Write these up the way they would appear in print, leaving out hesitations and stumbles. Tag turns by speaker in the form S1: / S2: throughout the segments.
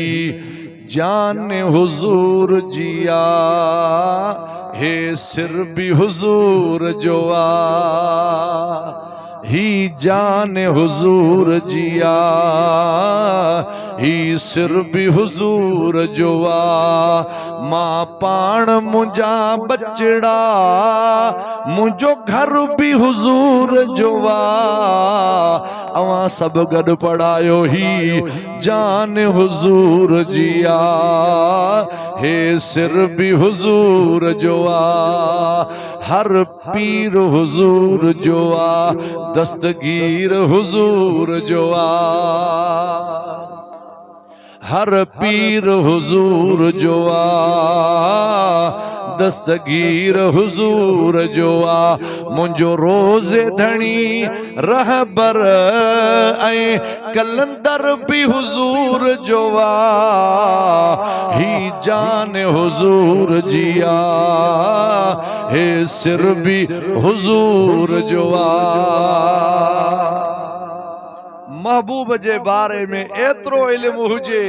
S1: जान हुजूर जिया हे सिर भी हुजूर जोआ ही जान हुजूर जिया ही सिर भी हुजूर जोआ मां पाण मुंजा बचड़ा मुंजो घर भी हुजूर जोआ अवां सब गड पढ़ायो ही जान हुजूर जिया हे सिर भी हुजूर जोआ हर पीर हुजूर जोआ दस्तगीर हुजूर जोआ हर पीर हुजूर जोआ दस्तगीर हुजूर जोआ मुंजो रोज़े धनी रहबर ऐं कलंदर भी हुजूर जोआ ही जान हुजूर जिया हे सिर भी हुजूर जोआ महबूब जे बारे में एतरो इल्म हुजे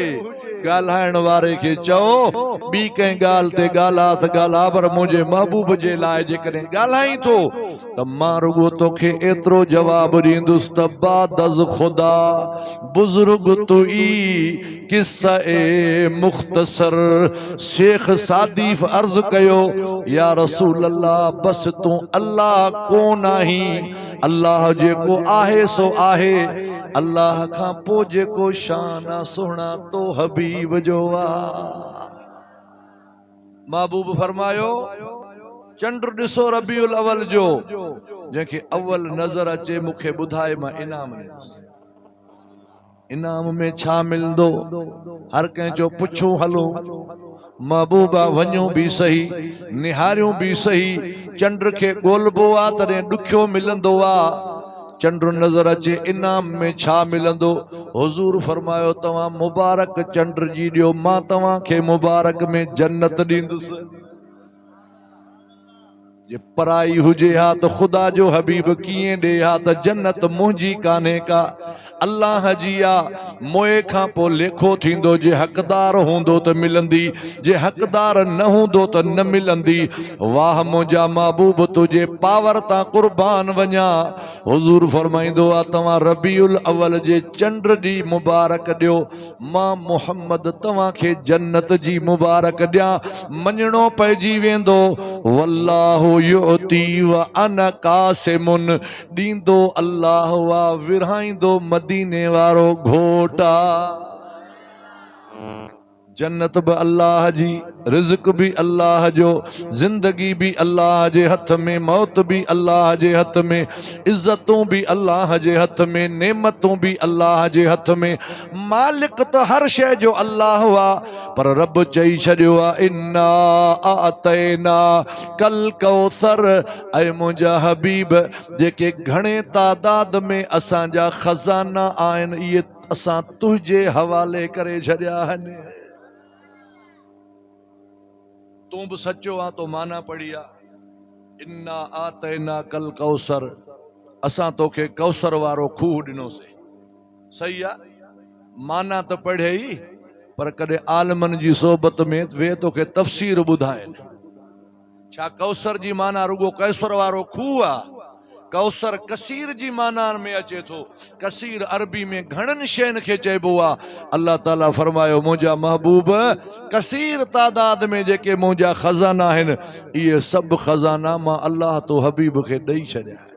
S1: गाल्हाइण वारे के चओ बी कंहिं ॻाल्हि ते ॻाल्हा त ॻाल्हा पर मुंहिंजे महबूब जे लाइ जेकॾहिं ॻाल्हाई थो त मां रुगो तोखे एतिरो जवाबु ॾींदुसि त बाद अज़ ख़ुदा बुज़ुर्ग तुई किस्सा ए मुख़्तसर शेख सादीफ़ अर्ज़ कयो या रसूल अल्लाह बस तूं अल्लाह कोन आहीं अल्लाह जेको आहे सो आहे अल्लाह खां पोइ जेको शान आ सोहणा तो हबीब जो आ महबूब फरमायो चंड ॾिसो रबीउल अवल जो जंहिंखे अव्वल नज़र अचे मूंखे ॿुधाए मां इनाम ॾींदुसि इनाम में छा मिलंदो हर कंहिं जो पुछूं हलूं महबूबा वञूं भी सही निहारियूं भी सही चंड खे ॻोल्हबो आ तॾहिं ॾुखियो मिलंदो आ चंड नजर अचे इनाम में छा मिलंदो हुजूर फरमायो तव्हां मुबारक चंड जी ॾियो मां तव्हां खे मुबारक में जन्नत ॾींदुसि जे पराई हुजे हा तो खुदा जो हबीब कीअं ॾे हा त जन्नत मुंहिंजी कान्हे का अल्लाह जी आ मोए खां पोइ लेखो थींदो जे हक़दार हूंदो त मिलंदी जे हक़दार न हूंदो त न मिलंदी वाह मुंहिंजा महबूब तुझे पावर तां कुर्बान वञा हुजूर फरमाईंदो आहे तव्हां रबीउल अवल जे चंड जी मुबारक ॾियो मां मुहम्मद तव्हां खे जन्नत जी मुबारक ॾियां मञणो पइजी वेंदो वल्लाहु युती व अना कासिमुन ॾींदो अल्लाह वा विरहाईंदो मदीने वारो घोटा जन्नत भी अल्लाह जी रिज़्क भी अल्लाह जो जिंदगी भी अल्लाह जे हथ में मौत भी अल्लाह जे हथ में इज्जतों भी अल्लाह जे हथ में नेमतों भी अल्लाह जे हथ में मालिक तो हर शय जो अल्लाह हुआ पर रब चई छॾियो आहे इन्ना आतैना कल कौसर ऐं मुंहिंजा हबीब जेके घणे तादाद में असांजा खज़ाना आहिनि इहे असां तुंहिंजे हवाले करे छॾिया आहिनि तू भी सच्चो आ तो माना पढ़ी आ इन्ना आतैना कल कौसर असां तोखे कौसर वारो खूह ॾिनोसीं सही आ माना तो पढ़े ही पर कॾहिं आलमन जी सोबत में वे तोखे तफ़सीर ॿुधाइनि छा कौसर जी माना रुगो कैसर वारो खूह आ कौसर कसीर जी माना में अचे थो कसीर अरबी में घणनि शयुनि खे चइबो आहे अल्लाह ताला फरमायो मुंहिंजा महबूब कसीर तादाद में जेके मुंहिंजा खज़ाना आहिनि इहे सभु खज़ाना मां अल्लाह तो हबीब खे ॾेई छॾिया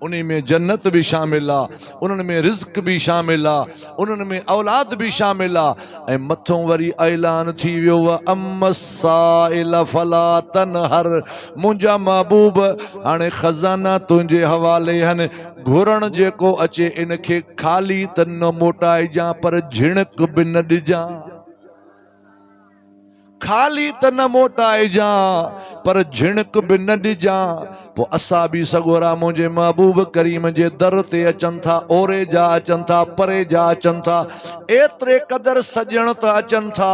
S1: उन्हीं में जन्नत भी शामिल आ उन्हनि में रिज़्क भी शामिल आ उन्हनि में औलाद भी शामिल आ ऐं मथों वरी ऐलान थी वियो व अम्मसाइल फला तनहर मुंहिंजा महबूब हाणे खज़ाना तुंहिंजे हवाले आहिनि घुरण जेको अचे इनखे खाली त न मोटाइजां पर झिणक बि न ॾिजां खाली त न मोटाए जा पर झिणक भी न ॾिजां। पोइ असां बि सगोरा मुंहिंजे महबूब करीम जे दर ते अचनि था, ओरे जा अचनि था, परे जा अचनि था, एतिरे क़दर सजण त अचनि था,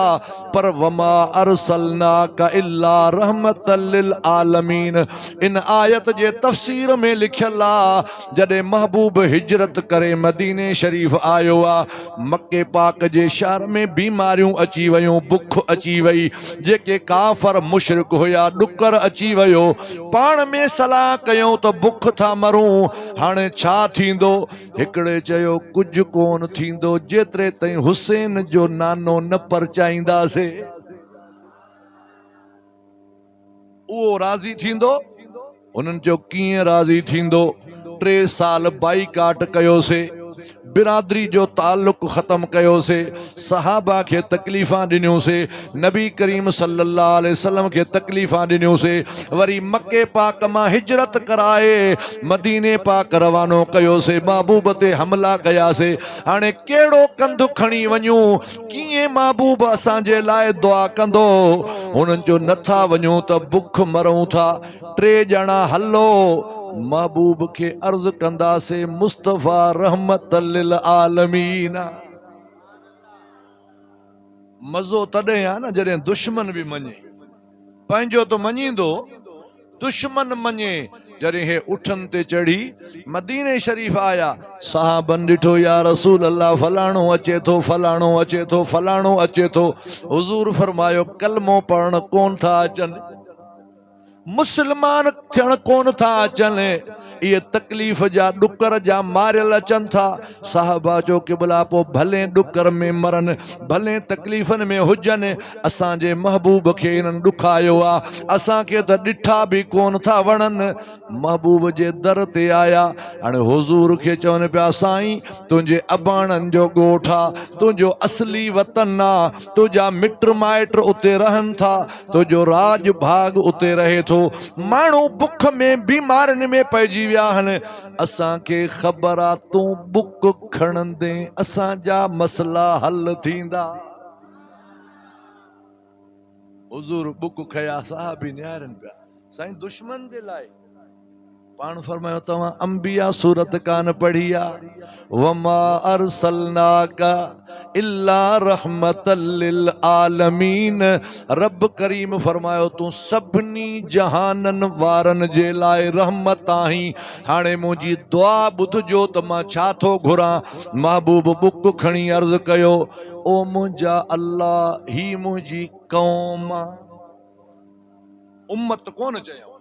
S1: पर वमा अरसलनाका इल्ला रहमतल लिल आलमीन। इन आयत जे तफ़सीर में लिखियल आहे, जॾहिं महबूब हिजरत करे मदीने शरीफ आयो आहे, मके पाक जे शहर में बीमारियूं अची वयूं, बुख अची वई, जेके काफ़र मुशरिक हुया ॾुकर अची वियो, पाण में सलाह कयूं त बुख था मरूं, हाणे छा थींदो? हिकिड़े चयो कुझु कोन थींदो जेतिरे ताईं हुसैन जो नानो न परचाईंदासीं, उहो राज़ी थींदो। उन्हनि चयो कीअं राज़ी थींदो? 3 साल बाइकाट कयोसीं, बिरादरी जो ताल्लुक ख़त्म कयोसीं, सहाबा खे तकलीफ़ां ॾिनियूंसीं, नबी करीम सल्लल्लाहु अलैहि वसल्लम खे तकलीफ़ां ॾिनियूंसीं, वरी मके पाक मां हिजरत कराए मदीने पाक रवानो कयोसीं, महबूब ते हमला कयासीं, हाणे कहिड़ो कंधु खणी वञूं? कीअं महबूब असांजे लाइ दुआ कंदो? हुननि जो नथा वञूं त बुख मरूं था। 3 ॼणा हलो महबूब खे अर्ज़ कंदासीं, मुस्तफ़ा रहमतल लिल आलमीन। मज़ो तॾहिं आहे न जॾहिं दुश्मन बि मञे, पंहिंजो तो मञींदो, दुश्मन मञे। जॾहिं हे उठनि ते चढ़ी मदीने शरीफ आया, साहबन ॾिठो, या रसूल अल्लाह फलाणो अचे थो, फलाणो अचे थो, फलाणो अचे थो। हुजूर फरमायो कलमो पढ़ण कोन था अचनि, मुसलमान थियण कोन था अचनि, ये तकलीफ़ जा ॾुकर जा मारियल अचनि था। साहबा जो क़िबला पोइ भले ॾुकर में मरनि, भले तकलीफ़नि में हुजनि, असांजे महबूब खे इन्हनि ॾुखायो आहे, असांखे त ॾिठा बि कोन था वणनि। महबूब जे दर ते आया, हाणे हुजूर खे चवनि पिया, साईं तुंहिंजे अबाणनि जो ॻोठ आहे, तुंहिंजो असली वतन आहे, तुंहिंजा मिट माइट उते रहनि था, तुंहिंजो राज भाग उते रहे थो, माण्हू बुख में बीमारनि में पइजी विया आहिनि, असांखे ख़बर आहे तूं बुक खणंदे असांजा मसला हल थींदा। हुजूर बुक खया, साहबी निहारनि पिया, साईं दुश्मन जे लाइ। पाण फरमायो तव्हां अंबिया सूरत कान पढ़ी आहे, वमा अरसलनाका इल्ला रहमतल लिल आलमीन। रब करीम फरमायो तूं सभिनी जहाननि वारनि जे लाइ रहमत आहीं। हाणे मुंहिंजी दुआ ॿुधजो त मां छा थो घुरां। महबूब बुक खणी अर्ज़ कयो, ओ मुंहिंजा अल्लाह, ही मुंहिंजी क़ौम, उम्मत कोन चयो।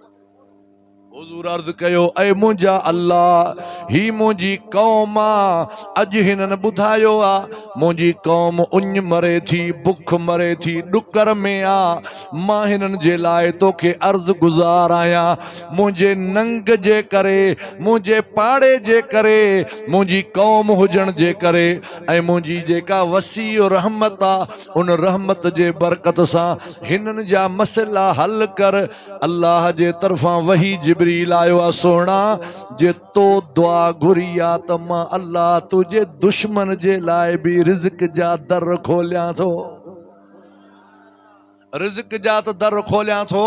S1: हुजूर अर्ज़ कयो, ऐ मुंहिंजा अल्लाह, ही मुंहिंजी क़ौम आहे, अॼु हिननि ॿुधायो आहे मुंहिंजी क़ौम उञ मरे थी, बुख मरे थी, ॾुकर में आहे, मां हिननि जे लाइ तोखे अर्ज़ गुज़ार आहियां, मुंहिंजे नंग जे करे, मुंहिंजे पाड़े जे करे, मुंहिंजी क़ौम हुजण जे करे, ऐं मुंहिंजी जेका वसी रहमत आहे, उन रहमत जे बरकत सां हिननि जा मसइला हल कर। अल्लाह जे तरफ़ां वही जिब्रील आयो आहे, सोना जे तो दुआ घुरी आहे त मां अल्लाह तुझे दुश्मन जे लाइ बि रिज़्क जा दर खोलियां थो, रिज़्क जा त दर खोलियां थो,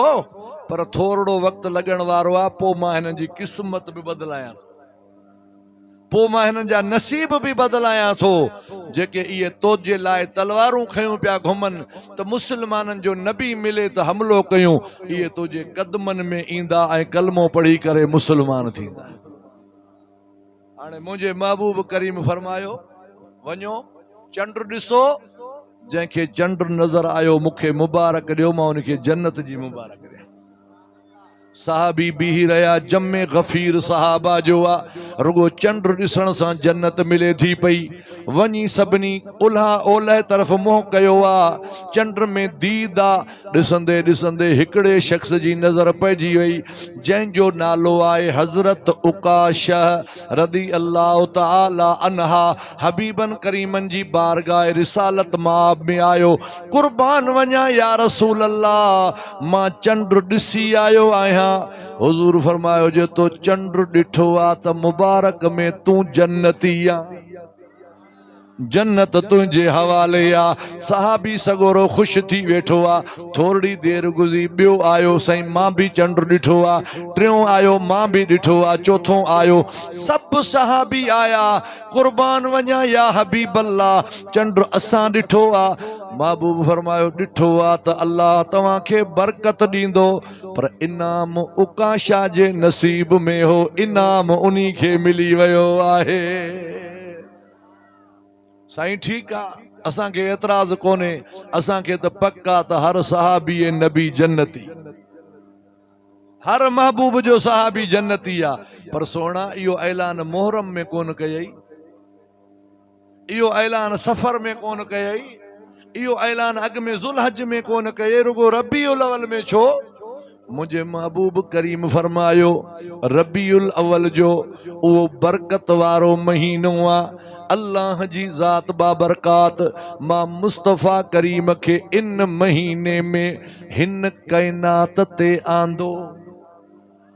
S1: पर थोरो वक़्तु लॻण वारो आहे, पोइ मां हिननि जी क़िस्मत बि बदिलायां थो, पोइ मां हिननि जा नसीब बि बदिलायां थो। जेके इहे तोजे लाइ तलवारूं खयूं पिया घुमनि त मुसलमाननि जो नबी मिले त हमिलो कयूं, इहे तुंहिंजे कदमनि में ईंदा ऐं कलमो पढ़ी करे मुसलमान थींदा। हाणे मुंहिंजे महबूब करीम फरमायो, वञो चंड ॾिसो, जंहिंखे चंड नज़र आयो मूंखे मुबारक ॾियो, मां उनखे जन्नत जी मुबारक ॾियां। साहबी बीही रहिया, जमे गफ़ीर सहाबा जो आहे, रुगो चंड ॾिसण सां जन्नत मिले थी पई। वञी सभिनी ओलह तरफ़ मुंहुं कयो आहे, चंड में दीद आहे, ॾिसंदे ॾिसंदे हिकिड़े शख़्स जी नज़र पइजी वई, जंहिंजो नालो आहे हज़रत उकाशा रदी अल्लाह तआला अन्हा। हबीबन करीमन जी बारगाह रिसालत माब में आयो, कुर्बान वञा या रसूल अल्लाह, मां चंड ॾिसी आयो आहियां। हुजूर फरमायो, जे तो चंड ॾिठो आहे त मुबारक में तूं जन्नती आहे, जन्नत तुझे हवाले आ। सहाबी सगोरो खुश थी वेठो आ। थोड़ी देर गुज़ी बियो आयो सही मां भी चंड ॾिठो आ। टियों आयो मां भी ॾिठो आ। चौथों आयो सब सहाबी आया। कुर्बान वञा या हबीब अल्लाह चंड असां ॾिठो आ। महबूब फरमायो ॾिठो आ त अल्लाह तव्हांखे बरकत ॾींदो, पर इनाम उकाशा जे नसीब में हो, इनाम उन्हीं खे मिली वियो आहे। साईं ठीक आ, असां के एतराज कोने, असां के त पक्का त हर सहाबी नबी जन्नती, हर महबूब जो सहाबी जन्नती आ। पर सोना इहो ऐलान मुहर्रम में कोन कयई, इहो ऐलान सफर में कोन कयई, इहो ऐलान अॻ में ज़ुल्हज में कोन कयई, रुगो रबीउल अवल में छो? मुझे महबूब करीम फरमायो रबीउल अव्वल जो वो बरकत वारो महीनो आ। अल्लाह जी ज़ात बाबरकात मां मुस्तफ़ा करीम के इन महीने में हिन कायनात ते आंदो।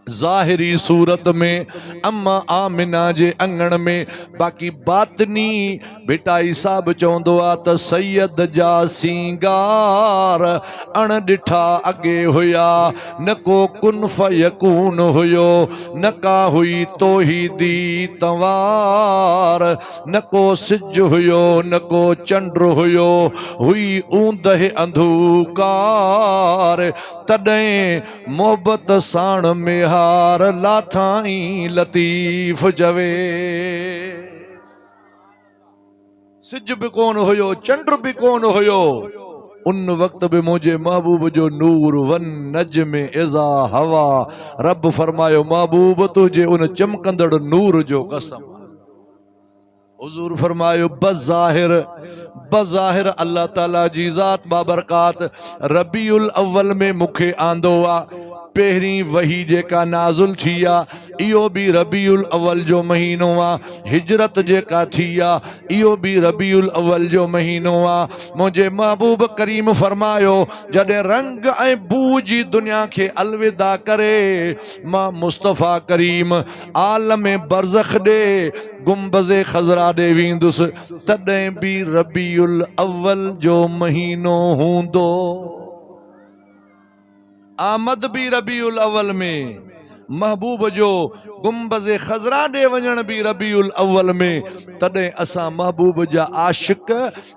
S1: ज़ाहिरी सूरत में अम्मा आमिना जे अंगण में, बाकी बातनी भिटाई साहब चवंदो आ त सैयद जा सिंगार अण ॾिठा अॻे हुया, न को कुन फयकून हुयो, न का हुई तोहीदी तवार, न को सिज हुयो, न को चंड हुयो, हुई ऊंदहि अंधकार। तॾहिं मोहब्बत साण में हार लाथाई लतीफ जवे। सिज भी कोन हुयो, चंड भी कोन हुयो, उन वक्त भी मुझे महबूब जो नूर वन नजम इज़ा हवा। रब फरमायो महबूब तुझे उन चमकंदड़ नूर जो कसम। हुजूर फरमायो बज़ाहिर अल्लाह ताला जी ज़ात बाबरकात रबीउल अव्वल में मुखे आंदो आ। पहिरीं वही जेका नाज़ुल थी आ इहो भी रबीउल अव्वल जो महीनो आ। हिजरत जेका थी आ इहो भी रबीउल अव्वल जो महीनो आ। मुझे महबूब करीम फरमायो जॾहिं रंग ऐं बू जी दुनिया के अलविदा करे मां मुस्तफ़ा करीम आलम बरज़ख दे गुंबज़े खज़रा दे वेंदुसि, तॾहिं भी रबीउल अव्वल जो महीनो हूंदो। आमद भी रबीउल अव्वल में, महबूब जो गुंबज़े खज़रा दे वञण भी रबीउल अव्वल में। तॾहिं असां महबूब जा आशिक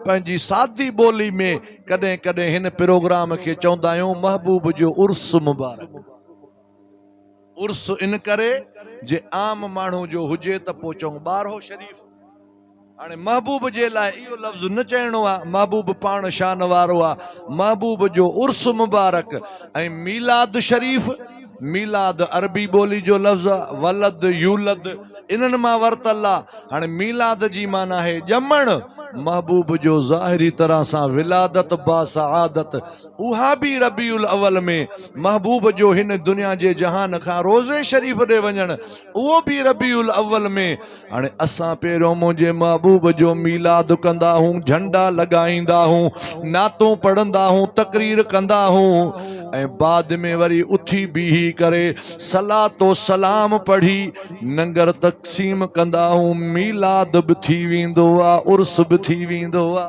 S1: पंहिंजी सादी बोली में कॾहिं कॾहिं हिन प्रोग्राम के चवंदा आहियूं महबूब जो उर्स मुबारक। उर्स इन करे जे आम माण्हू जो हुजे त पोइ चऊं ॿारहो शरीफ़। हाणे महबूब जे लाइ इहो लफ़्ज़ न चइणो आहे, महबूब पाण शान वारो आहे। महबूब जो उर्स मुबारक ऐं मीलाद शरीफ़, मीलाद अरबी ॿोली जो लफ़्ज़ आहे, वलद यूलद इन्हनि मां वरतल आहे। हाणे मीलाद जी माना आहे ॼमण, महबूब जो ज़ाहिरी तरह सां विलादत बासआदत, उहा भी रबीउल अव्वल में। महबूब जो हिन दुनिया जे जहान खां रोज़े शरीफ़ ॾे वञण उहो भी रबीउल अव्वल में। हाणे असां पहिरियों मुंहिंजे महबूब जो मीलाद कंदा हूं, झंडा लगाईंदा हूं, नातूं पढ़ंदा हूं, तकरीर कंदा हूं, ऐं बाद में वरी उथी बीही करे सलातो सलाम पढ़ी नंगर तक़सीम कंदा हूं। मीलाद भी थी वेंदो आ, उर्स भी थी वेंदो आ,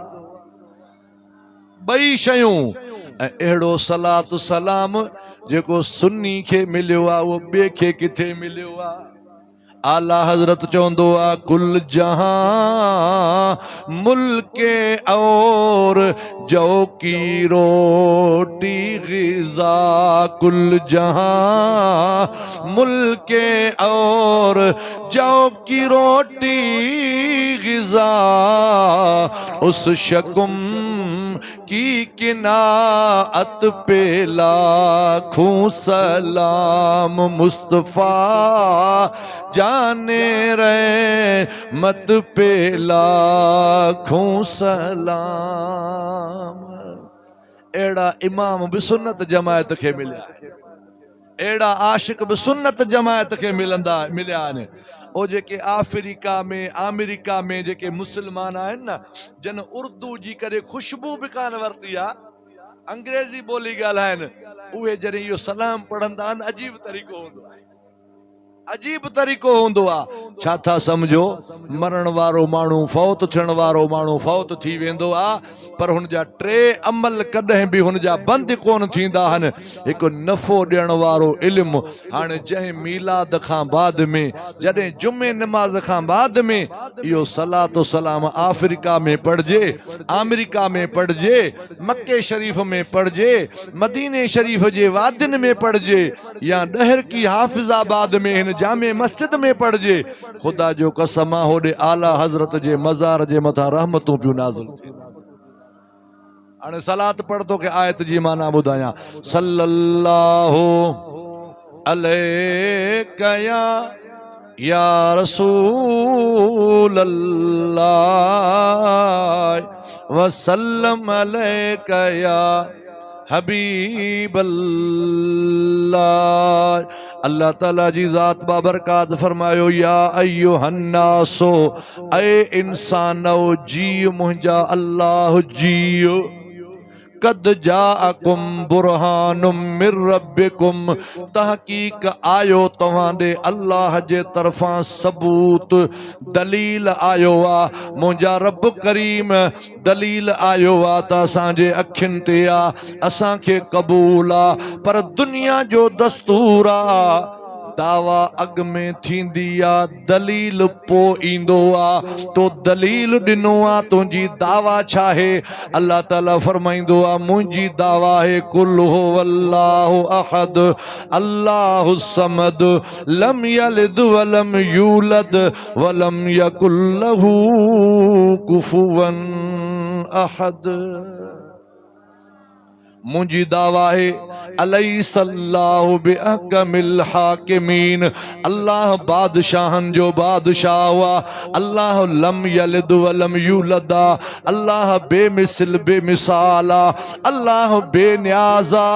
S1: ॿई शयूं। ऐं अहिड़ो सलात सलाम जेको सुन्नी खे मिलियो आहे उहो ॿिए खे किथे मिलियो आहे। आला हज़रत चवंदो आ कुल जहां मुल्के और जौ की रोटी ग़िज़ा, कुल जहां मुल्के और जौ की रोटी ग़िज़ा, उस शकुम की किनाअत पे लाखों सलाम। मुस्तफ़ा जाने रे मत पे लाखों सलाम। एड़ा इमाम भी सुन्नत जमायत के मिलिया, एड़ा आशिक भी सुन्नत जमायत के मिलंदा मिलिया आहिनि। ओ जेके अफ्रीका में अमेरिका में जेके मुसलमान आहिनि न, जन उर्दू जी करे खुशबू भी कान वरती आ, अंग्रेजी बोली ॻाल्हाइनि, उहे जॾहिं इहो सलाम पढ़ंदा आहिनि अजीब तरीक़ो हूंदो आहे। अजीब तरीक़ो हूंदो आहे। छा था सम्झो, मरण वारो माण्हू, फौत थियण वारो माण्हू फौत थी वेंदो आहे, पर हुन जा टे अमल कॾहिं बि हुन जा बंदि कोन थींदा आहिनि। हिकु नफ़ो ॾियण वारो इल्मु। हाणे जंहिं मीलाद खां बाद में, जॾहिं जुमे नमाज़ खां बाद में इहो सलातो सलाम अफ्रीका में पढ़जे, अमेरिका में पढ़जे, मक्के शरीफ में पढ़जे, मदीने शरीफ जे वादियुनि में पढ़जे, या डहर की हाफिजाबाद में हिन जामे मस्जिद में पढ़जे, खुदा जो कसम आहे होॾे आला हज़रत जे मज़ार जे मथां रहमतूं पियूं नाज़िल थियनि। हाणे सलात पढ़ तो के आयत जी माना ॿुधायां। सल्लल्लाहु अलैका या रसूल अल्लाह वसल्लम अलैका या हबीब अल्लाह। अल्लाह ताला जी ज़ात बाबरकात फरमायो, या अय्युहन्नासो, ए इंसानो जियो मुंहिंजा अल्लाह जियो, कद जाअकुम बुरहानुम मिर रब्बिकुम, तहकीक आयो तव्हांडे अल्लाह जे तरफां सबूत, दलील आयो आ, मुंहिंजा रब करीम दलील आयो आ त असांजे अखियुनि ते आ, असांखे क़बूल आ। पर दुनिया जो दस्तूर आ, दावा अग में थींदी आ, दलील पो ईंदो आ। तो दलील ॾिनो आ, तुंहिंजी दावा छा आहे? अल्लाह ताला फरमाईंदो आ, मुंहिंजी दावा है कुल हुवल्लाहु अहद अल्लाहु समद लम यलिद वलम यूलद वलम यकुल लहू कुफुवन अहद। मुंहिंजी दावा है अलैहिस्सलाहु बिअहकमिल हाकिमीन, अल्लाह बादशाहन जो बादशाह हुआ, अल्लाह लम यलिद वलम यूलदा, अल्लाह बेमिसल बेमिसाला, अल्लाह बेनियाज़ा,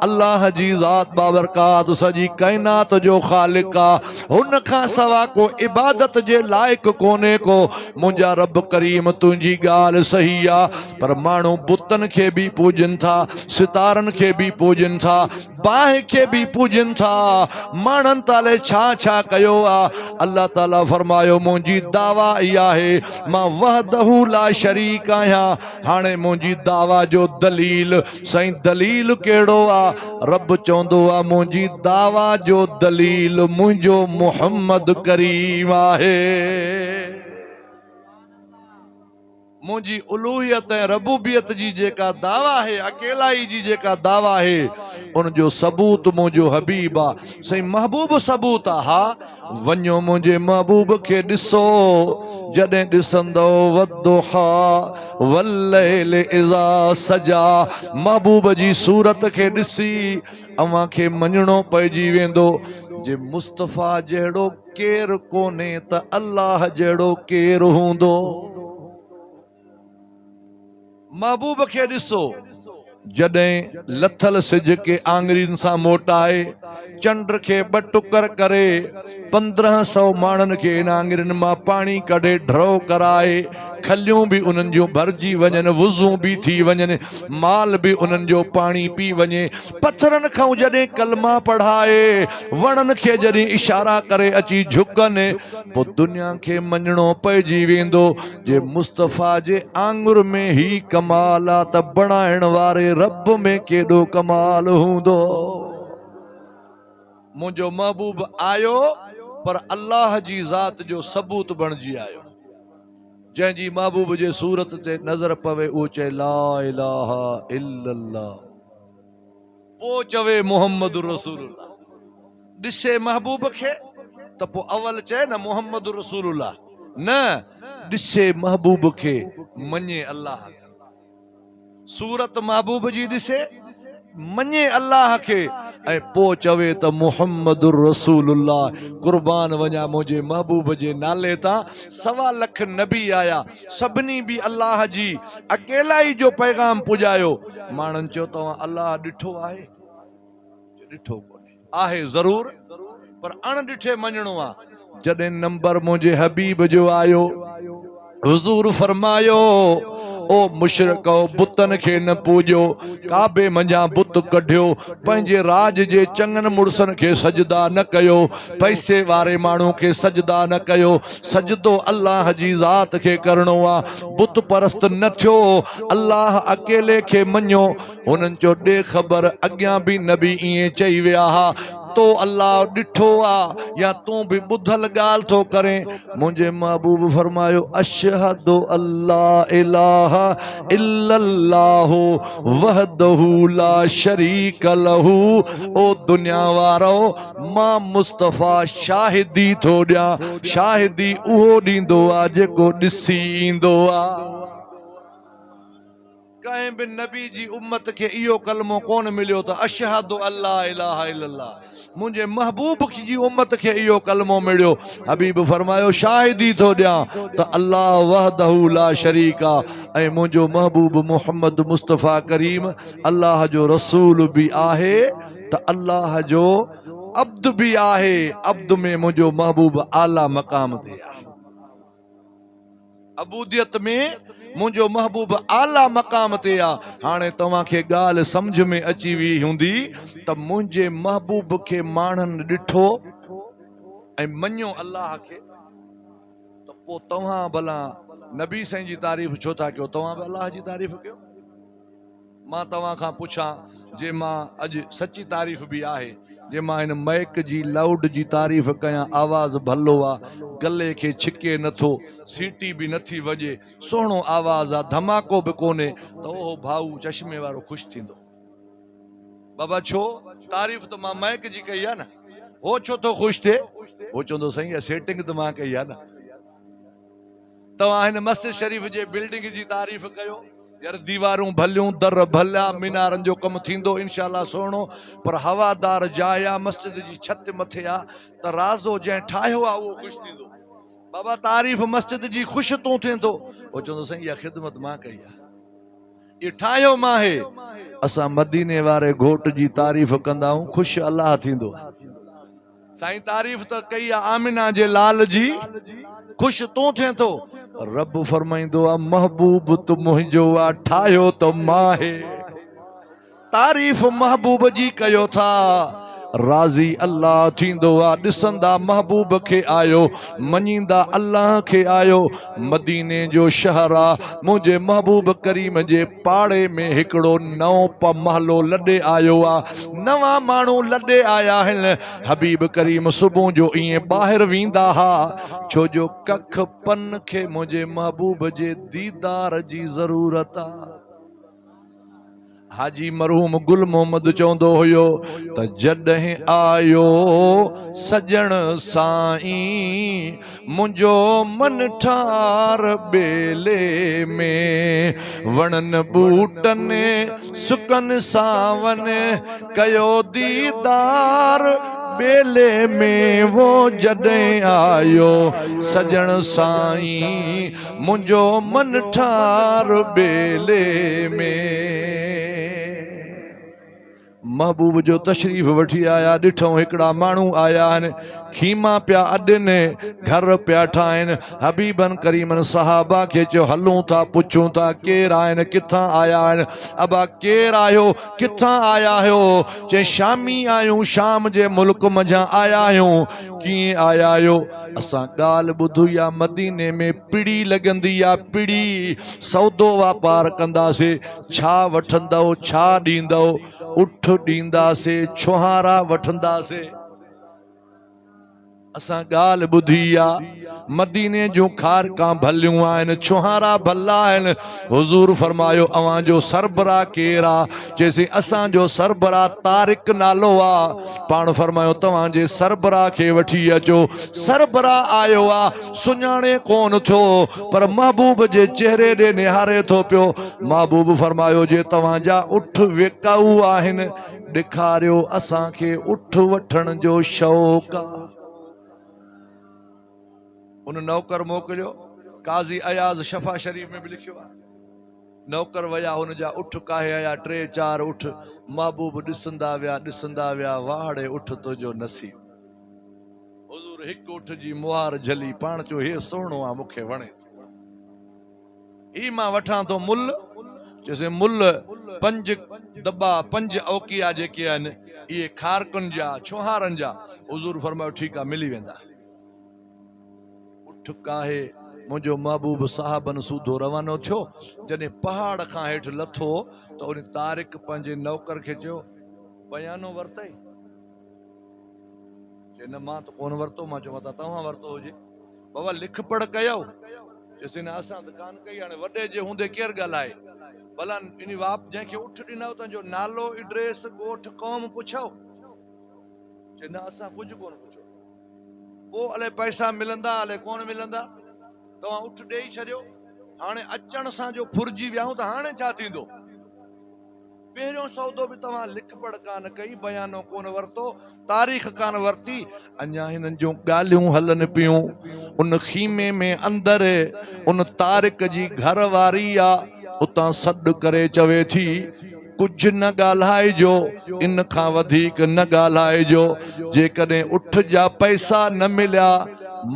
S1: अल्लाह जी ज़ात बाबरकात सॼी काइनात जो ख़ालिक आ, हुन खां सवा को इबादत जे लाइक़ कोन्हे को। मुंहिंजा रब करीम तुंहिंजी ॻाल्हि सही आ, पर माण्हू बुतन खे बि पूजनि था, सितारन खे भी पूजन था, बाहि खे भी पूजन था, मानन ताले छा छा कयो आ। अल्लाह ताला फरमायो, मुंहिंजी दावा इहा है, मां वहदहू ला शरीक आहियां। हाणे मुंहिंजी दावा जो दलील, साईं दलील कहिड़ो आ? रब चवंदो आ, मुंहिंजी दावा जो दलील मुंहिंजो मुहम्मद करीम आहे। मुंहिंजी उलूहियत ऐं रबूबियत जी जेका दावा है, अकेलाई जी जेका दावा है, उनजो सबूत मुंहिंजो हबीब आ। सही महबूब सबूत आ। हा, वञो मुंहिंजे महबूब खे ॾिसो, जॾहिं ॾिसंदो वद्दुहा वल्लैल इज़ा सजा, महबूब जी सूरत खे ॾिसी अव्हांखे मञणो पइजी वेंदो। जे मुस्तफ़ा जहिड़ो केरु कोन्हे त अल्लाह जहिड़ो केरु हूंदो। महबूब खे ॾिसो, जॾहिं लथल सिज के आंगुरियुनि सां मोटाए, चंड खे ॿ टुकर करे 1500 माण्हुनि खे इन आंगुरियुनि मां पाणी कढे ढरो कराए, खलियूं बि उन्हनि जूं भरिजी वञनि, वुज़ू बि थी वञनि, माल बि उन्हनि जो पाणी पी वञे, पत्थरनि खां जॾहिं कलमा पढ़ाए, वणनि खे जॾहिं इशारा करे अची झुकनि, पोइ दुनिया खे मञणो पइजी वेंदो जे मुस्तफ़ा जे आंगुर में ही कमाल आ त बणाइण वारे रब में केॾो कमाल हूंदो। मुंहिंजो महबूब आयो, पर अल्लाह जी ज़ात जो सबूत बणिजी आयो। जंहिंजी महबूब जे सूरत ते नज़र पवे उहो चए ला इलाहा इल्लल्लाह, पोइ चवे मुहम्मद रसूलुल्लाह। ॾिसे महबूब खे त पोइ अवल चए न मुहम्मद रसूलुल्लाह, न ॾिसे महबूब खे मञे अल्लाह खे। सूरत महबूब जी ॾिसे, मञे अल्लाह खे, ऐं पोइ चवे त मुहम्मद रसूलुल्लाह। कुर्बान वञा मुंहिंजे महबूब जे नाले तां 1.25 लख नबी आया, सभिनी बि अल्लाह जी अकेलाई जो पैगाम पुॼायो। माण्हुनि चयो तव्हां अल्लाह ॾिठो आहे? ॾिठो कोन्हे, आहे ज़रूर, पर अण ॾिठे मञणो आहे। जॾहिं नंबर मुंहिंजे हबीब जो आयो, हुजूर फरमायो ओ मुशरिको बुतन खे न पूजो, काबे मंझां बुत कढियो, पंहिंजे राज जे चङनि मुड़सनि खे सजदा न कयो, पैसे वारे माण्हू खे सजदा न कयो, सजदो अल्लाह जी ज़ात खे करणो आहे, बुत परस्त न थियो, अल्लाह अकेले खे मञो। हुननि चयो ॾे ख़बर अॻियां बि नबी ईअं चई विया हा, तो अल्लाह ॾिठो आ या तूं बि ॿुधल ॻाल्हि थो करें। मुंहिंजे महबूब फरमायो अशहदु अल्लाह इलाहा इल्लल्लाहु वहदहु ला शरीक लहू। ओ दुनिया वारो, मां मुस्तफ़ा शाहिदी थो ॾियां, शाहिदी उहो ॾींदो आहे जेको ॾिसी ईंदो आहे। कंहिं बि नबी जी उम्मत खे इहो कलमो कोन मिलियो त अशहदु अल्लाह इलाहा इल्लल्लाह। मुंहिंजे महबूब जी उम्मत खे इहो कलमो मिलियो। हबीब फरमायो शाहिदी थो ॾियां त अल्लाह वहदहु ला शरीक आहे, ऐं मुंहिंजो महबूब मुहम्मद मुस्तफ़ा करीम अल्लाह जो रसूल बि आहे त अल्लाह जो अब्द बि आहे। अब्द में मुंहिंजो महबूब आला मक़ाम ते आहे, अबूदियत में मुंहिंजो महबूब आला मक़ाम ते आहे। हाणे तव्हांखे ॻाल्हि सम्झ में अची वई हूंदी त मुंहिंजे महबूब खे माण्हुनि ॾिठो ऐं मञियो अल्लाह खे, त पोइ तव्हां भला नबी साईं जी तारीफ़ छो था कयो, तव्हां बि अल्लाह जी तारीफ़ कयो। मां तव्हां खां पुछां, जे मां अॼु सची तारीफ़ बि आहे, जे मां हिन माइक जी लाउड जी तारीफ़ कयां, आवाज़ भलो आहे, गले खे छिके नथो, सीटी बि नथी वॼे, सुहिणो आवाज़ आहे, धमाको बि कोन्हे, त उहो भाऊ चश्मे वारो ख़ुशि थींदो। बाबा छो? तारीफ़ त मां माइक जी कई आहे न, हो छो थो ख़ुशि थिए? हो चवंदो साईं इहा सेटिंग त मां कई आहे न। तव्हां हिन मस्जिद शरीफ़ जे बिल्डिंग जी तारीफ़ कयो, यार दीवारूं भलियूं, दर भलिया, मीनारनि जो कमु थींदो इंशाअल्लाह सुहिणो, पर हवादार जाइ आहे, मस्जिद जी छत मथे आहे, त राज़ो जंहिं ठाहियो आहे उहो ख़ुशि थींदो। बाबा तारीफ़ मस्जिद जी ख़ुशि तूं थींदो, हो चवंदो साईं इहा ख़िदमत मां कई आहे, इहो ठाहियो मां आहे। असां मदीने वारे घोट जी तारीफ़ कंदा आहियूं, ख़ुशि अल्लाह थींदो। साईं तारीफ़ त कई आहे आमिना जे लाल जी, ख़ुशि तूं थिए थो। रब फरमाईंदो आहे महबूब तू मुंहिंजो आहे, ठाहियो त मां आहे। तारीफ़ महबूब जी कयो था, राज़ी अल्लाह थींदो आहे। ॾिसंदा महबूब खे आयो, मञींदा अल्लाह खे आयो। मदीने जो शहर आहे, मुंहिंजे महबूब करीम जे पाड़े में हिकिड़ो नओं महलो लॾे आयो आहे, नवां माण्हू लॾे आया आहिनि। हबीब करीम सुबुह जो ईअं ॿाहिरि वेंदा हुआ, छो जो कख पन खे मुंहिंजे महबूब जे दीदार जी ज़रूरत आहे। हाजी मरहूम गुल मोहम्मद चवंदो हुयो त जॾहिं आयो सजण साईं, मुंहिंजो मन ठार बेले में, वणन बूटन सुकन सावन, कयो दीदार बेले में। वो जॾहिं आयो सजण साईं, मुंहिंजो मन ठार बेले में। महबूब जो तशरीफ़ वठी आया, ॾिठऊं हिकिड़ा माण्हू आया आहिनि, खीमा पिया अॾनि, घर पिया ठाहिनि। हबीबन करीमन सहाबा खे चयो हलूं था, पुछूं था केरु आहिनि, किथां आया आहिनि। अबा केरु आहियो, किथां आया आहियो? चई शामी आहियूं, शाम जे मुल्क मंझां आया आहियूं। कीअं आया आहियो? असां ॻाल्हि ॿुधी आहे मदीने में पिड़ी लॻंदी आहे, पिड़ी सौदो वापार कंदासीं, छा वठंदव, छा ॾींदव? उठ ॾींदासीं, छुहारा वठंदासीं। असां ॻाल्हि ॿुधी आहे मदीने जूं खारकां भलियूं आहिनि, छुहारा भला आहिनि। हुज़ूर फरमायो अव्हांजो सरबराह केरु आहे? चइसीं असांजो सरबराह तारिक नालो आहे। पाण फरमायो तव्हांजे सरबराह खे वठी अचो। सरबराह आयो आहे, सुञाणे कोन थियो, पर महबूब जे चेहरे ॾे निहारे थो पियो। महबूब फरमायो जे तव्हांजा उठ विकाऊ आहिनि, ॾेखारियो असांखे उठ वठण जो शौक़ु आहे। उन नौकर मोकिलियो, काज़ी अयाज़ शफ़ा शरीफ़ में बि लिखियो आहे। नौकर वया, हुन जा उठ काहे आया, 3-4 उठ। महबूब ॾिसंदा विया, वाड़े उठ तुंहिंजो नसीब। हुज़ूर हिकु उठ जी मुहार झली, पाण चयो हे सुहिणो आहे, मूंखे वणे थो। ही मां वठां तो मुल जैसे मुल 5 दब्बा 5 औकिया जेके आहिनि इहे खारकुनि जा छुहारनि जा हुज़ूर फरमायो ठीकु आहे मिली वेंदा उठ काहे मुंहिंजो महबूब साहबन सूधो रवानो थियो जॾहिं पहाड़ खां हेठि लथो त उन तारिक पंहिंजे नौकर खे चयो बयानो वरितई चए न मां त कोन वरितो मां चयो मतां तव्हां वरितो हुजे बाबा लिख पढ़ कयो चयोसि न असां त कान कई हाणे वॾे जे हूंदे केरु ॻाल्हाए भला इन वाप जंहिंखे उठ ॾिनो तुंहिंजो नालो एड्रेस ॻोठ क़ौम पुछो चए न असां कुझु कोन पुछो पोइ अलाए पैसा मिलंदा अलाए कोन मिलंदा तव्हां उठ ॾेई छॾियो हाणे अचण सां जो फुरिजी वियाऊं त हाणे छा थींदो पहिरियों सौदो बि तव्हां लिख पढ़ कान कई बयानो कोन वरितो तारीख़ कान वरिती अञा हिननि जूं ॻाल्हियूं हलनि पियूं उन खीमे में अंदरि उन तारिक जी घर वारी आहे उतां सॾु करे चवे थी कुझु न ॻाल्हाइजो इन खां वधीक न ॻाल्हाइजो जेकॾहिं उठ जा पैसा न मिलिया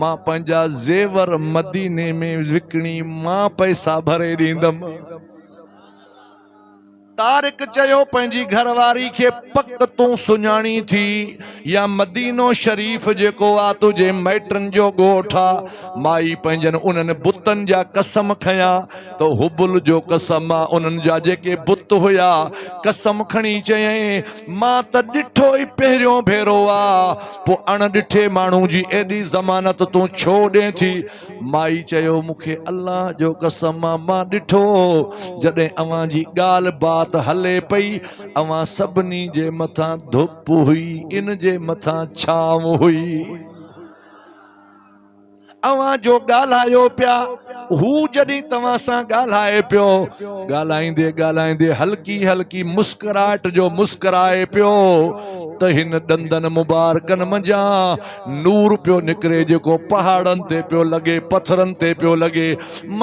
S1: मां पंहिंजा ज़ेवर मदीने में विकिणी मां पैसा भरे ॾींदमि तारिक चयो पंहिंजी घरवारी खे पक तूं सुञाणी थी या मदीनो शरीफ जेको आहे तुंहिंजे माइटनि जो ॻोठ आहे माई पंहिंजनि उन्हनि बुतनि जा कसम खयां त हुबुल जो कसम आहे उन्हनि जा जेके बुत हुया कसम खणी चयईं मां त ॾिठो ई पहिरियों भेरो आहे पोइ अणॾिठे माण्हू जी एॾी ज़मानत तूं छो ॾिए थी माई चयो मूंखे अल्लाह जो कसम आहे मां ॾिठो जॾहिं अव्हां जी ॻाल्हि बात हले पई अवां सभिनी जे मथां धुप हुई इन जे मथां छांव हुई अवां जो ॻाल्हायो पिया हू जॾहिं तव्हां सां ॻाल्हाए पियो ॻाल्हाईंदे ॻाल्हाईंदे हल्की हल्की मुस्कुराहट जो मुस्कुराए पियो त हिन ॾंदनि मुबारकनि मंझां नूर पियो निकिरे जेको पहाड़नि ते पियो लॻे पथरनि ते पियो लॻे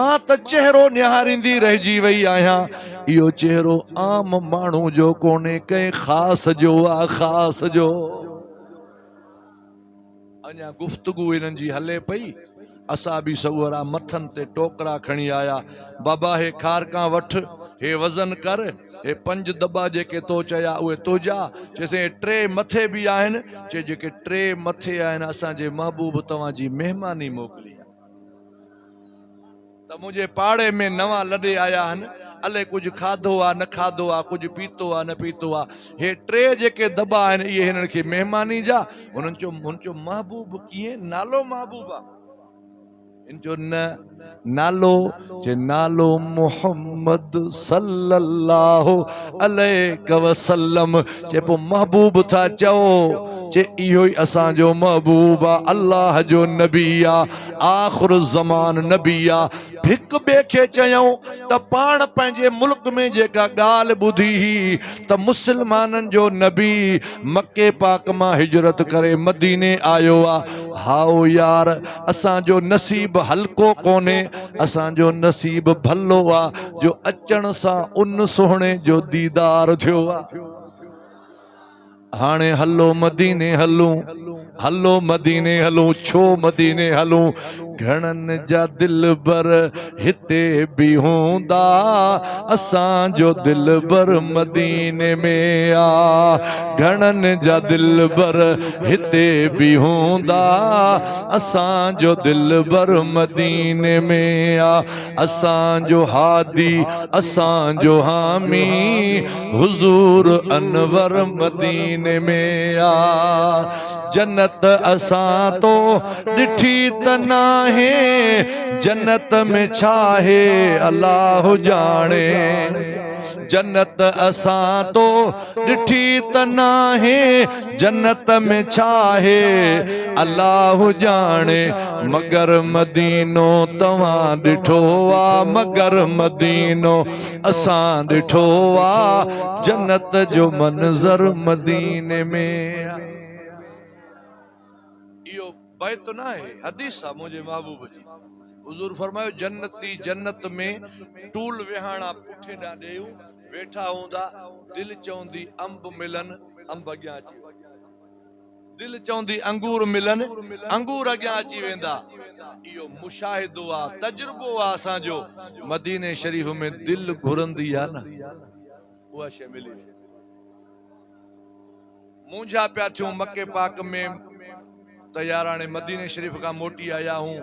S1: मां त चेहरो निहारींदी रहिजी वई आहियां इहो चेहरो आम माण्हू जो कोन्हे कंहिं ख़ासि जो आहे ख़ासि जो अञा गुफ्तगू इन्हनि जी हले पई असां बि सवरा मथनि ते टोकरा खणी आया बाबा हे खारका वठ हे वज़न कर हे 5 दॿा जेके तो चया उहे तुंहिंजा चइसि 3 मथे बि आहिनि चए जेके 3 मथे आहिनि असांजे महबूब तव्हांजी महिमानी मोकिली त मुंहिंजे पाड़े में नवां लॾे आया आहिनि अलाए कुझु खाधो आहे न खाधो आहे कुझु पीतो आहे न पीतो आहे हे 3 जेके दॿा आहिनि इहे हिननि खे महिमानी जा हुननि जो महबूब कीअं नालो महबूब आहे इनजो नालो जे नालो मुहम्मद सल्लल्लाहु अलैहि वसल्लम जे पोइ महबूब था चओ जे इहो ई असांजो महबूब आहे अल्लाह जो नबी आहे आख़िर ज़मान नबी आहे हिक ॿिए खे चयूं त पाण पंहिंजे मुल्क में जेका ॻाल्हि ॿुधी हुई त मुस्लमाननि जो नबी मके पाक मां हिजरत करे मदीने आयो आहे हाओ यार असांजो नसीब हल्को कोन्हे असांजो नसीब भलो आहे जो अचण सां उन सोहणे जो दीदार थियो आहे हाणे हलो मदीने हलूं हलो मदीने हलूं छो मदीने हलूं घणनि जा दिल बर हिते बि हूंदा असांजो दिल बर मदीने में आ घणनि जा दिल बर हिते बि हूंदा असांजो दिल बर मदीने में आ असांजो हादी असांजो हामी हुजूर अनवर मदीने में आ जन्नत असां तो ॾिठी त नाहे जन्नत में छा है अल्लाह जाने जन्नत असां तो ॾिठी त नाहे जन्नत में छा है अल्लाह जाने मगर मदीनो तव्हां ॾिठो आ मगर मदीनो असां ॾिठो आ जन्नत जो मंज़र मदीने में इहो बैत न आहे हदीस आहे मुंहिंजे महबूब जी हुजूर फरमायो जन्नती जन्नत में टूल विहाणा पुठे ॾांहुं ॾेयूं वेठा हूंदा दिलि चवंदी अंब मिलनि अंब अॻियां अची दिलि चवंदी अंगूर मिलनि अंगूर अॻियां अची वेंदा इहो मुशाहिदो आहे, तजुर्बो आहे असांजो। मदीने शरीफ में दिल घुरंदी आहे न, उहा शइ मिली। मुंहिंजा पिया थियूं मके पाक में तयार, हाणे मदीने शरीफ का मोटी आया हूं,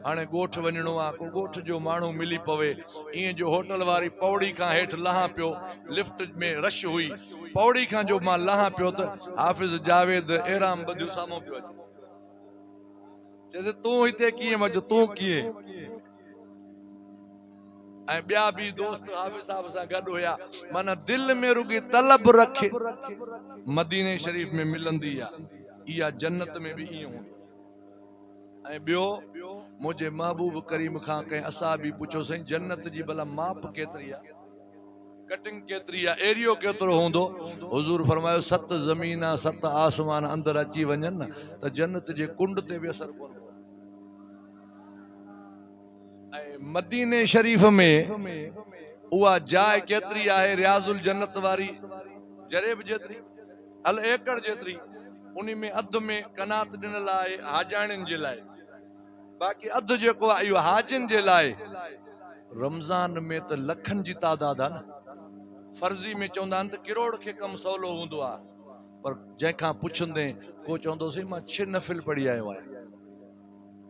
S1: हाणे ॻोठ वञणो आहे, को ॻोठ जो माण्हू मिली पवे। ईअं जो होटल वारी पौड़ी खां हेठि लहां पियो, लिफ्ट में रश हुई, पौड़ी खां जो मां लहां पियो त हाफ़िज़ जावेद एराम बदियूं साम्हूं पियो अचे, चए तूं हिते कीअं? मां चयो तूं कीअं? ऐं ॿिया बि दोस्त हाफ़िज़ साहब सां गॾु हुया। माना दिल में रुगी तलब रखे मदीने शरीफ में मिलंदी आहे, इहा जन्नत में बि ईअं हूंदो। ऐं ॿियो, मुंहिंजे महबूब करीम खां कंहिं असां बि पुछो, साईं जन्नत जी भला माप केतिरी आहे, कटिंग केतिरी आहे, एरियो केतिरो हूंदो? हुज़ूर फरमायो 7 ज़मीन 7 आसमान अंदरि अची वञनि न त जन्नत जे कुंड ते बि असर कोन। ऐं मदीने शरीफ में उहा जाइ केतिरी आहे? रियाज़ुल जन्नत वारी जरेब जेतिरी, हल एकड़ जेतिरी, उन में अधु में कनात ॾिनल आहे हाजाणियुनि जे लाइ, बाक़ी अधु जेको आहे इहो हाजिन जे लाइ। रमज़ान में त लखनि जी तादाद आहे न, फर्ज़ी में चवंदा आहिनि त किरोड़ खे कमु सवलो हूंदो आहे, पर जंहिंखां पुछंदे को चवंदो साईं मां 6 नफ़िल पढ़ी आयो आहियां,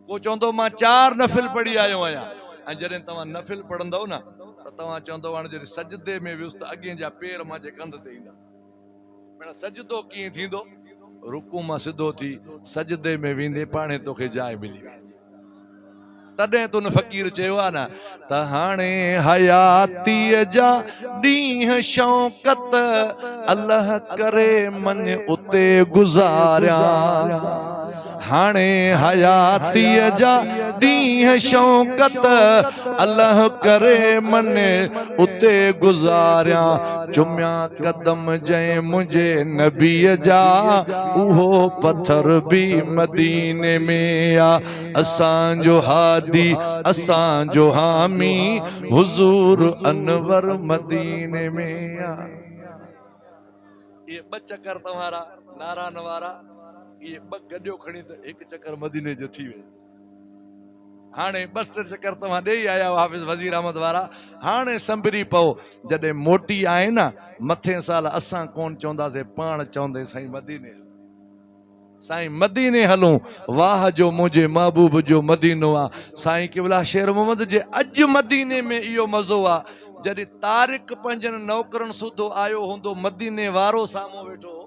S1: को चवंदो मां 4 नफ़िल पढ़ी आयो आहियां। ऐं जॾहिं तव्हां नफ़िल पढ़ंदव न त तव्हां चवंदव हाणे जॾहिं सजदे में वियुसि त अॻियां जा पेर मुंहिंजे कंध ते ईंदा। सजदो कीअं थींदो? रुकू मां सिधो थी सजदे में वेंदे पाणे तोखे जाइ मिली वेंदी। तॾहिं तुन फ़कीर चयो आहे न त हाणे हयातीअ जा ॾींहं शौक़त अल्लाह करे मन उते गुज़ारियां, हाणे हयातीअ जा ॾींहं शौक़त अल्लाह करे मन उते गुज़ारियां, चुमिया कदम जंहिं मुंहिंजे नबीअ जा उहो पत्थर बि मदीने में आ, असांजो हादी असांजो हामी हुजूर अनवर मदीने में आ। ये 2 चक्कर तुम्हारा नारायण वारा, ये 2 गड्डियो खणी त 1 चक्कर मदीने जो थी वे। हाणे 2-3 चक्कर तव्हां ॾेई आया हो हाफ़िज़ वज़ीर अहमद वारा, हाणे संभरी पओ जॾहिं मोटी आहे न मथे साल असां कोन चवंदासीं, पाण चवंदे साईं मदीने, साईं मदीने हलूं, वाह जो मुंहिंजे महबूब जो मदीनो आ। साईं क़िबला शेर मोहम्मद जे अॼु मदीने में इहो मज़ो आ, जॾहिं तारिक पंजनि नौकरनि सुधो आयो हूंदो, मदीने वारो साम्हूं वेठो हो,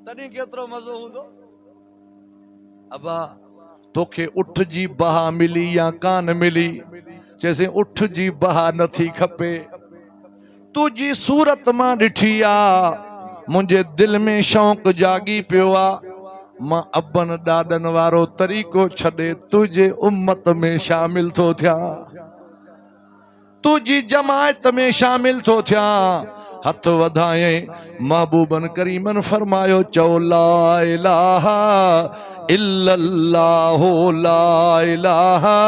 S1: तॾहिं केतिरो मज़ो हूंदो। अबा तोखे उठ जी बहा मिली या कान मिली, चइसे उठ जी बहा नथी खपे, तुझी सूरत मां ॾिठी आ, मुंहिंजे दिल में शौक़ जागी पियो आ, मां अबन ॾाॾनि वारो तरीक़ो छॾे तुझे उम्मत में शामिल थो थियां, तुझी जमायत में शामिल थो थियां। हथ वधाए महबूबन करीमन फरमायो, चओ ला इलाहा इल्लल्लाह, ला इलाहा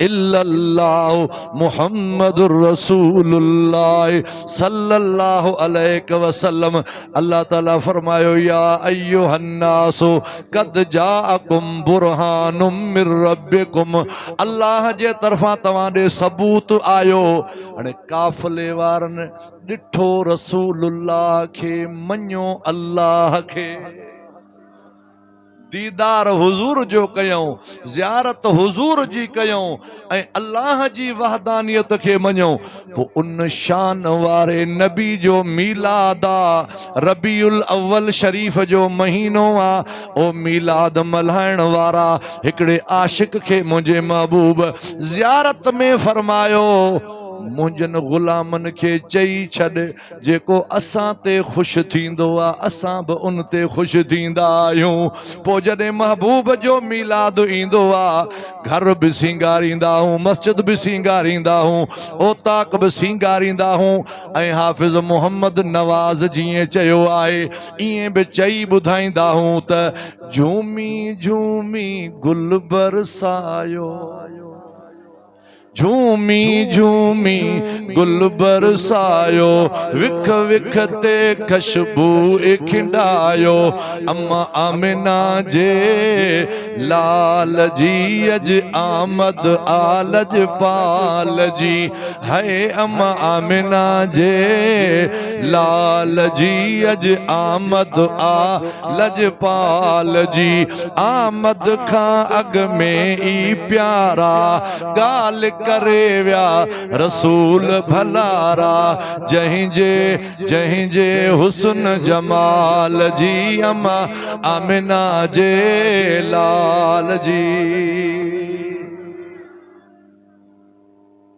S1: इल्लल्लाह मुहम्मदुर रसूलुल्लाह सल्लल्लाहु अलैहि वसल्लम। अल्लाह ताला फरमायो, या अय्युहन्नासु कद जाअकुम बुरहानुम मिर रब्बिकुम, अल्लाह जे तरफां तव्हां ॾे सबूत आयो। हाणे काफ़िले वारनि ॾिठो रसूलुल्लाह खे, मञो अल्लाह खे, दीदार हुजूर जो कयूं, ज़ियारत हुजूर जी कयूं, ऐं अल्लाह जी वहदानियत खे मञूं। पोइ उन शान वारे नबी जो मीलाद आ, रबीउल अव्वल शरीफ़ जो महीनो आ, ओ मीलाद मल्हाइण वारा हिकिड़े आशिक खे मुंहिंजे महबूब ज़ियारत में फरमायो, मुंहिंजनि ग़ुलामनि खे चई छॾ, जेको असां ते ख़ुशि थींदो आहे असां बि उन ते ख़ुशि थींदा आहियूं। पोइ जॾहिं महबूब जो मीलाद ईंदो आहे, घर बि सिंगारींदा हूं, मस्जिद बि सिंगारींदा हूं, ओताक बि सिंगारींदा हूं, ऐं हाफ़िज़ मोहम्मद नवाज़ जीअं चयो आहे, ईअं बि चई ॿुधाईंदा हूं त झूमी झूमी गुल बरसायो, झूमी झूमी गुल बरसायो, विख विख ते खुशबू खिंडायो। अम्मा आमिना जे लाल जी अज आमद आलज पाल जी। है अम्मा आमिना जे लाल जी अज आमद आलज पाल जी। आमद खां अग में ई प्यारा गाल करे व्या रसूल भलारा। जहीं जे हुस्न जमाल जी, अम्मा आमिना जे लाल जी।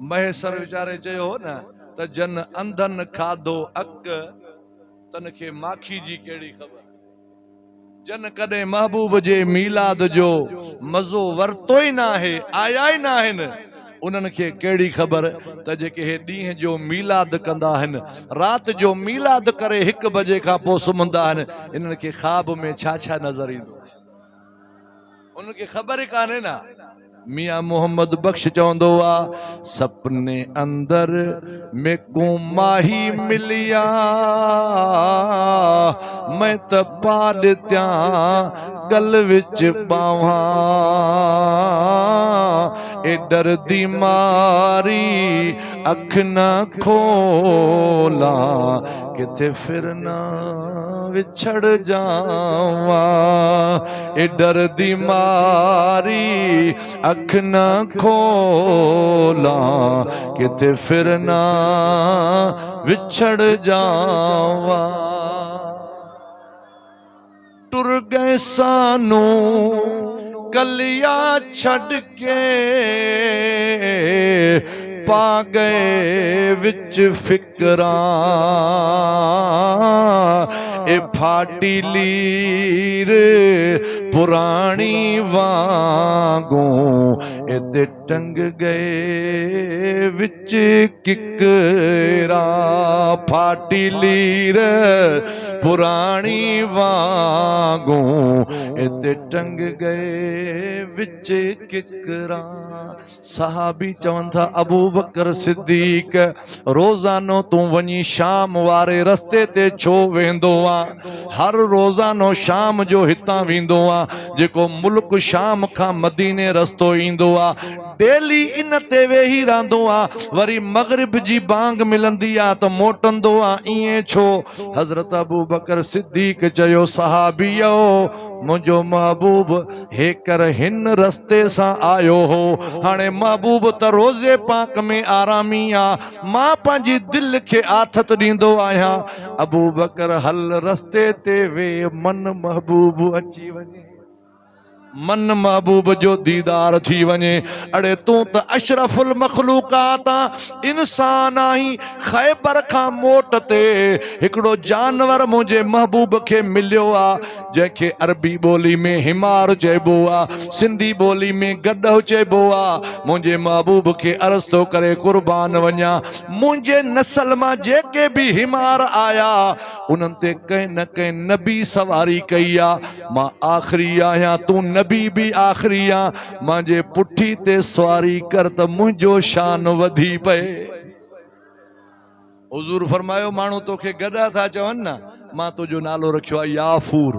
S1: महेश्वर वीचारे चयो न त जन अंधन खाधो अक, तन खे माखी जी कहिड़ी ख़बर। जन कॾहिं महबूब जे मीलाद जो मज़ो वरतो ई न आहे, आया ई न आहिनि, उन्हनि खे कहिड़ी ख़बर त जेके हे ॾींहं जो मीलाद कंदा आहिनि, राति जो मीलाद करे 1 बजे खां पोइ सुम्हंदा आहिनि, इन्हनि खे ख़्वाब में छा छा नज़र ईंदो, उन्हनि खे ख़बर ई कान्हे न। मियां मोहम्मद बख्श चवंदो आहे, सपने अंदर में को माही मिलिया, मैं त पाॾित्या गल विच बावां। ए डरदी मारी अख न खोला, किथे फिर न विछड़ जावा। ए डरदी मारी अख न खोला, किथे फिर न विछड़ जावा। टुर गए सानू कलिया छड़ के, पा गए विच फिकरा। ए फाटी लीर पुरानी वांगू, एते टंग गए विच किकरा। फाटी लीर पुरानी वांगू, एते टंग गए विच किकरा। सहाबी चवन था, अबू बकर सिद्दीक रोज़ानो तू वनी शाम वारे रस्ते ते छो वेंदो आ? हर रोज़ानो शाम जो हितां वेंदो आ, जेको मुल्क शाम खां मदीने रस्तो ईंदो आ, डेली इन ते वेही रहंदो आ। वरी मगरिब जी बांग मिलंदी आ त मोटंदो आ, इएं छो? हज़रत अबू बकर सिद्दीक चयो, सहाबियो मुंहिंजो महबूब हेकर हिन रस्ते सां आयो हो, हाणे महबूब त रोज़े पाक में आरामी आ, मां पंहिंजी दिल खे आथत ॾींदो आहियां। अबू बकर हल रस्ते ते वे, मन महबूब अची वञे, मन महबूब जो दीदार थी वञे। अड़े तूं त अशरफुल मखलूकात इंसान आहीं। खैबर खां मोट ते हिकिड़ो जानवर मुंहिंजे महबूब खे मिलियो आ, जंहिंखे अरबी ॿोली में हिमार चइबो आ, सिंधी ॿोली में गॾो चइबो आ। मुंहिंजे महबूब खे अर्ज़ थो करे, कुर्बान वञा, मुंहिंजे नस्ल मां जेके बि हिमार आया, उन्हनि ते कंहिं न कंहिं नबी सवारी कई आ। मां आख़िरी आहियां, तूं नबी भी आखिरी आ, मांजे पुठी ते सवारी कर त मुंहिंजो शान वधी पए। हुजूर फरमायो, माण्हू तोखे गॾा था चवनि न, मां तुंहिंजो नालो रखियो आहे याफूर।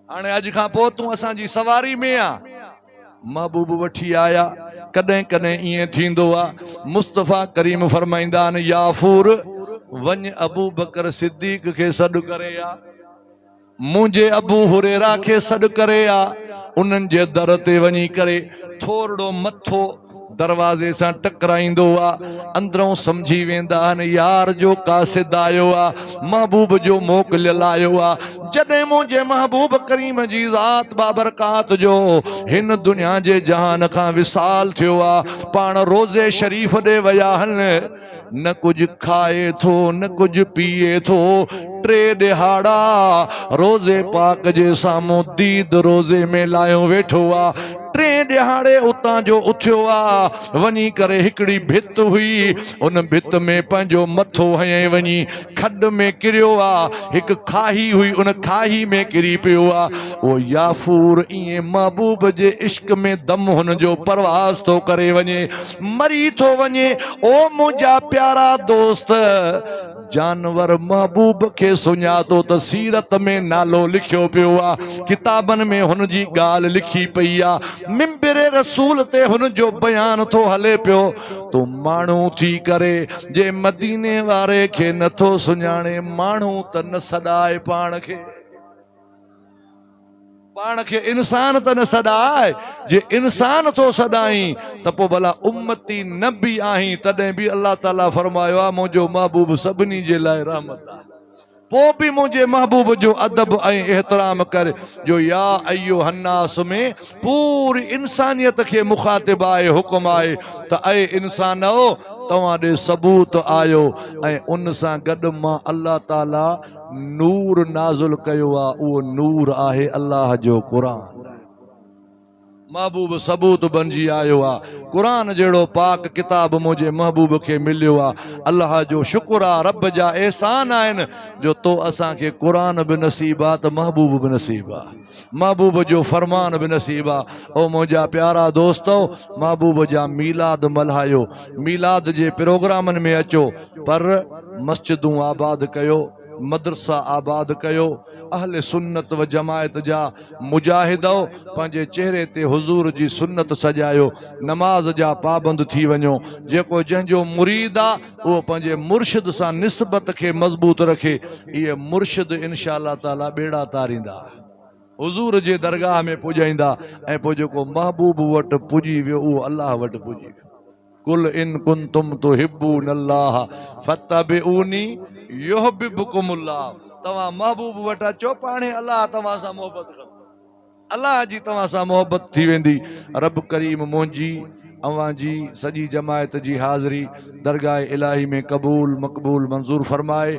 S1: हाणे अॼु खां पोइ तूं असांजी सवारी में आ। महबूब वठी आया। कॾहिं कॾहिं ईअं थींदो आहे, मुस्तफ़ा करीम फरमाईंदा आहिनि, याफूर वञ अबू बकर सिद्दीक खे सॾु करे आ, मुंहिंजे अबू हुरैरा खे सॾु करे आ। उन्हनि जे दर ते वञी करे थोरो मथो दरवाज़े सां टकराईंदो आहे, अंदरों समझी वेंदा आहिनि यार जो कासिद आयो आहे, महबूब जो मोकिलियल आयो आहे। जॾहिं मुंहिंजे महबूब करीम जी ज़ात बाबरकात जो हिन दुनिया जे जहान खां विसाल थियो आहे, पाण रोज़े शरीफ़ ॾे विया आहिनि, न कुछ खाए थो न कुछ पिए थो। 3 ॾिहाड़ा रोज़े पाक जे साम्हूं दीद रोज़े में लायो वेठो आ। 3 ॾिहाड़े उतां जो उथियो आ, वञी करे हिकिड़ी भित हुई, उन भित में पंहिंजो मथो हयईं वञी, खड में किरियो आ, हिक खाही हुई उन खाही में किरी पियो आ। वो याफूर इए महबूब जे इश्क में दम हुन जो परवास तो करे वञे, मरी थो वञे। ओ मुंहिंजा प्यारा दोस्त, जानवर महबूब खे सुञातो त सीरत में नालो लिखियो पियो आ, किताबनि में हुन जी ॻाल्हि लिखी पई आ, मिंबर रसूल ते हुन जो बयान थो हले पियो। तो माण्हू थी करे जे मदीने वारे खे नथो सुञाणे, माण्हू त न सॾाए पाण खे, पाण खे इंसान त न सॾाए। जे इंसान थो सॾाई त पोइ भला उम्मती न बि आहीं तॾहिं बि अल्लाह ताला फरमायो आहे मुंहिंजो महबूब सभिनी जे लाइ रहमत आहे। पोइ बि मुंहिंजे महबूब जो अदब ऐं एहतराम कर, जो या अयो हन्नास में पूरी इंसानियत खे मुखातिब आहे, हुकुम आहे त ऐं इंसानो तव्हां ॾे सबूत आयो, ऐं उन सां गॾु मां अल्लाह ताला नूर नाज़ुल कयो आहे। उहो नूर आहे अल्लाह जो क़ुरान। महबूब सबूत बणिजी आयो आहे। क़ुरान जहिड़ो पाक किताब मुंहिंजे महबूब खे मिलियो आहे। अल्लाह जो शुक्र आहे, रब जा एहसान आहिनि जो तो असांखे क़ुरान बि नसीब आहे त महबूब बि नसीब आहे, महबूब जो फरमान बि नसीब आहे। ओ मुंहिंजा प्यारा दोस्तो, महबूब जा मीलाद मल्हायो, मीलाद जे प्रोग्रामनि में अचो, पर मस्जिदूं आबाद कयो, मदरसा आबाद कयो। अहले सुन्नत व जमायत जा मुजाहिदो पंहिंजे चेहरे ते हुजूर जी सुन्नत सजायो, नमाज जा पाबंद थी वञो। जेको जंहिंजो मुरीद आहे उहो पंहिंजे मुर्शिद सां निस्बत खे मज़बूत रखे, इहे मुर्शिद इंशा अल्लाह ताला बेड़ा तारींदा, हुजूर जे दरगाह में पुॼाईंदा, ऐं पोइ जेको महबूब वटि पुॼी वियो उहो अल्लाह वटि पुॼी वियो। कुल इन कुंतुम तुहिब्बून अल्लाह फत्तबिऊनी युहिब्बुकुमुल्लाह। तव्हां महबूब वटि अचो, पाणे अल्लाह तव्हां सां मोहबत कंदो, अल्लाह जी तव्हां सां मोहबत थी वेंदी। रब करीम मुंहिंजी अवां जी सॼी जमायत जी हाज़िरी दरगाह इलाही में क़बूल मक़बूल मंज़ूर फरमाए।